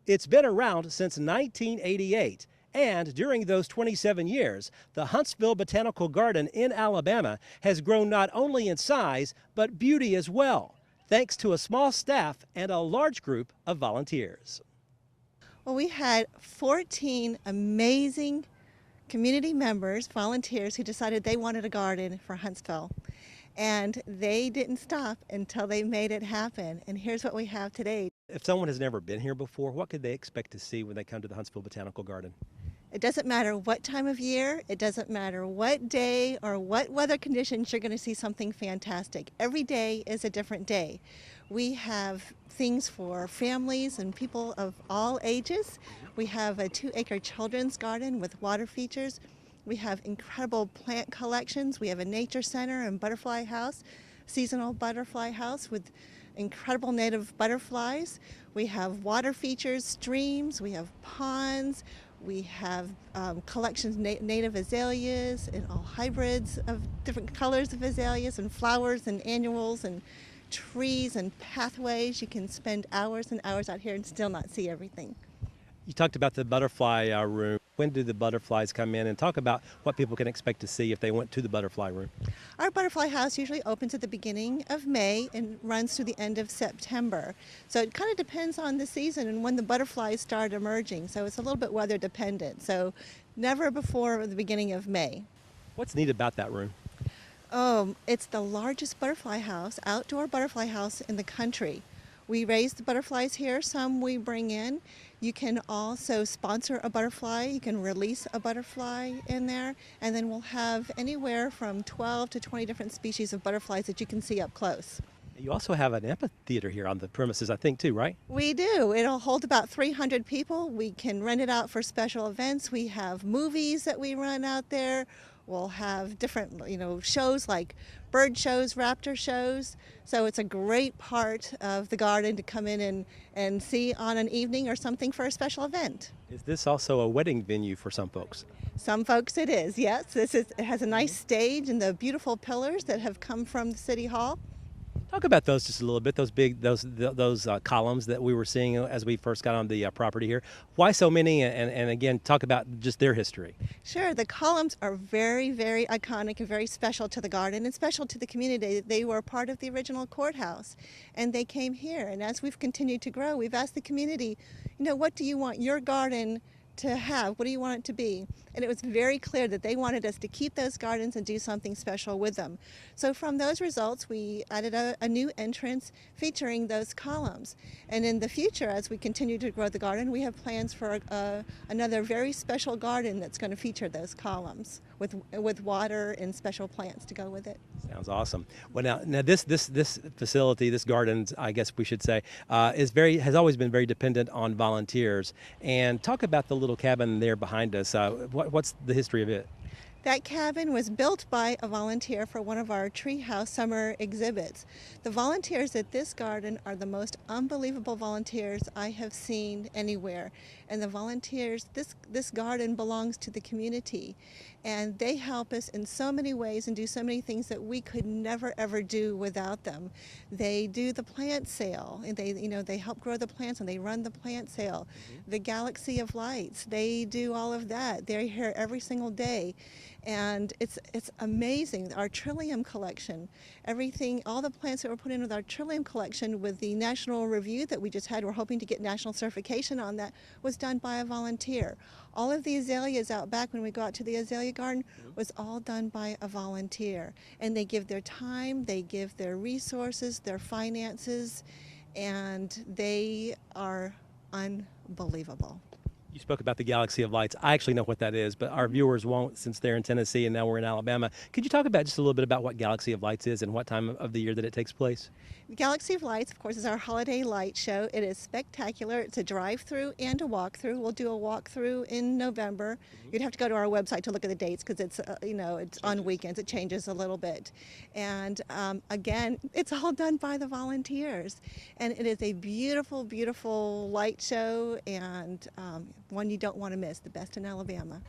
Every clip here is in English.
It's been around since 1988, and during those 27 years, the Huntsville Botanical Garden in Alabama has grown not only in size, but beauty as well, thanks to a small staff and a large group of volunteers. Well, we had 14 amazing community members, volunteers, who decided they wanted a garden for Huntsville. And they didn't stop until they made it happen. And here's what we have today. If someone has never been here before, what could they expect to see when they come to the Huntsville Botanical Garden? It doesn't matter what time of year, it doesn't matter what day or what weather conditions, you're going to see something fantastic. Every day is a different day. We have things for families and people of all ages. We have a 2-acre children's garden with water features. We have incredible plant collections. We have a nature center and butterfly house, seasonal butterfly house with incredible native butterflies. We have water features, streams, we have ponds, we have collections native azaleas and all hybrids of different colors of azaleas and flowers and annuals and trees and pathways. You can spend hours and hours out here and still not see everything. You talked about the butterfly room. When do the butterflies come in? And talk about what people can expect to see if they went to the butterfly room. Our butterfly house usually opens at the beginning of May and runs through the end of September. So it kind of depends on the season and when the butterflies start emerging. So it's a little bit weather dependent. So never before the beginning of May. What's neat about that room? It's the largest butterfly house, outdoor butterfly house in the country. We raise the butterflies here, some we bring in. You can also sponsor a butterfly, you can release a butterfly in there, and then we'll have anywhere from 12 to 20 different species of butterflies that you can see up close. You also have an amphitheater here on the premises, I think, too, right? We do. It'll hold about 300 people. We can rent it out for special events. We have movies that we run out there. We'll have different, shows like bird shows, raptor shows. So it's a great part of the garden to come in and see on an evening or something for a special event. Is this also a wedding venue for some folks? Some folks it is, yes. It has a nice stage and the beautiful pillars that have come from the City Hall. Talk about those just a little bit, those columns that we were seeing as we first got on the property here. Why so many? And again, talk about just their history. Sure, the columns are very, very iconic and very special to the garden and special to the community. They were part of the original courthouse and they came here. And as we've continued to grow, we've asked the community, what do you want your garden to have? What do you want it to be? And it was very clear that they wanted us to keep those gardens and do something special with them. So from those results, we added a new entrance featuring those columns. And in the future, as we continue to grow the garden, we have plans for another very special garden that's going to feature those columns with water and special plants to go with it. Sounds awesome. Well, now this facility, this garden, I guess we should say, has always been very dependent on volunteers. And talk about the little cabin there behind us. What's the history of it? That cabin was built by a volunteer for one of our treehouse summer exhibits. The volunteers at this garden are the most unbelievable volunteers I have seen anywhere. And the volunteers, this garden belongs to the community. And they help us in so many ways and do so many things that we could never ever do without them. They do the plant sale, and they help grow the plants and they run the plant sale. The Galaxy of Lights, they do all of that. They're here every single day. And it's amazing. Our trillium collection, everything, all the plants that were put in with our trillium collection with the national review that we just had, we're hoping to get national certification on that, was done by a volunteer. All of the azaleas out back when we go out to the azalea garden was all done by a volunteer. And they give their time, they give their resources, their finances, and they are unbelievable. You spoke about the Galaxy of Lights. I actually know what that is, but our viewers won't since they're in Tennessee and now we're in Alabama. Could you talk about just a little bit about what Galaxy of Lights is and what time of the year that it takes place? The Galaxy of Lights, of course, is our holiday light show. It is spectacular. It's a drive-through and a walk-through. We'll do a walk-through in November. You'd have to go to our website to look at the dates because it's, it's on weekends. It changes a little bit. And again, it's all done by the volunteers. And it is a beautiful, beautiful light show and one you don't want to miss, the best in Alabama.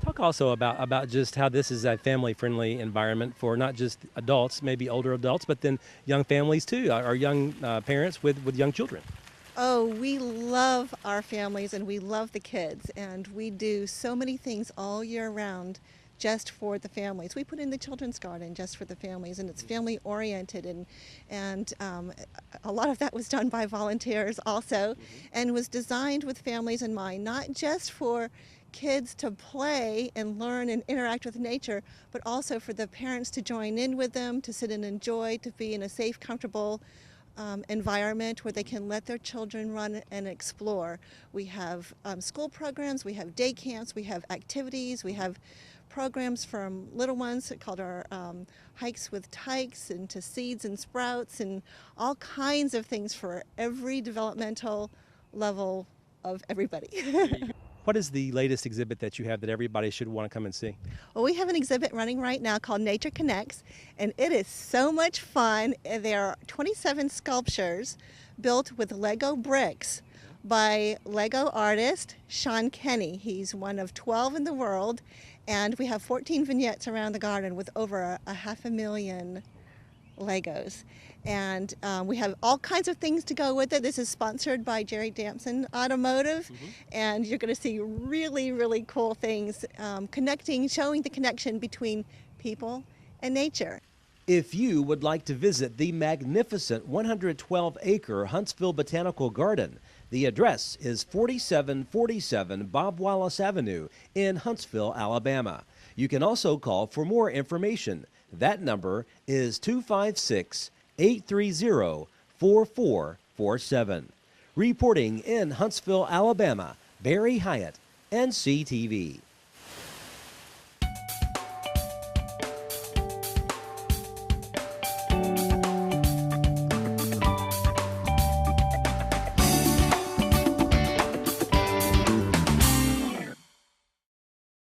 Talk also about just how this is a family-friendly environment for not just adults, maybe older adults, but then young families too, or young parents with young children. Oh, we love our families and we love the kids, and we do so many things all year round just for the families. We put in the children's garden just for the families, and it's family oriented, and a lot of that was done by volunteers also, and was designed with families in mind, not just for kids to play and learn and interact with nature, but also for the parents to join in with them, to sit and enjoy, to be in a safe, comfortable environment where they can let their children run and explore. We have school programs, we have day camps, we have activities, we have programs from little ones called our hikes with tykes, and to seeds and sprouts, and all kinds of things for every developmental level of everybody. What is the latest exhibit that you have that everybody should want to come and see? Well, we have an exhibit running right now called Nature Connects, and it is so much fun. There are 27 sculptures built with Lego bricks by Lego artist Sean Kenny. He's one of 12 in the world, and we have 14 vignettes around the garden with over a 500,000 Legos. And we have all kinds of things to go with it. This is sponsored by Jerry Damson Automotive, and you're going to see really, really cool things showing the connection between people and nature. If you would like to visit the magnificent 112-acre Huntsville Botanical Garden, the address is 4747 Bob Wallace Avenue in Huntsville, Alabama. You can also call for more information. That number is 256-830-4447. Reporting in Huntsville, Alabama, Barry Hyatt, NCTV.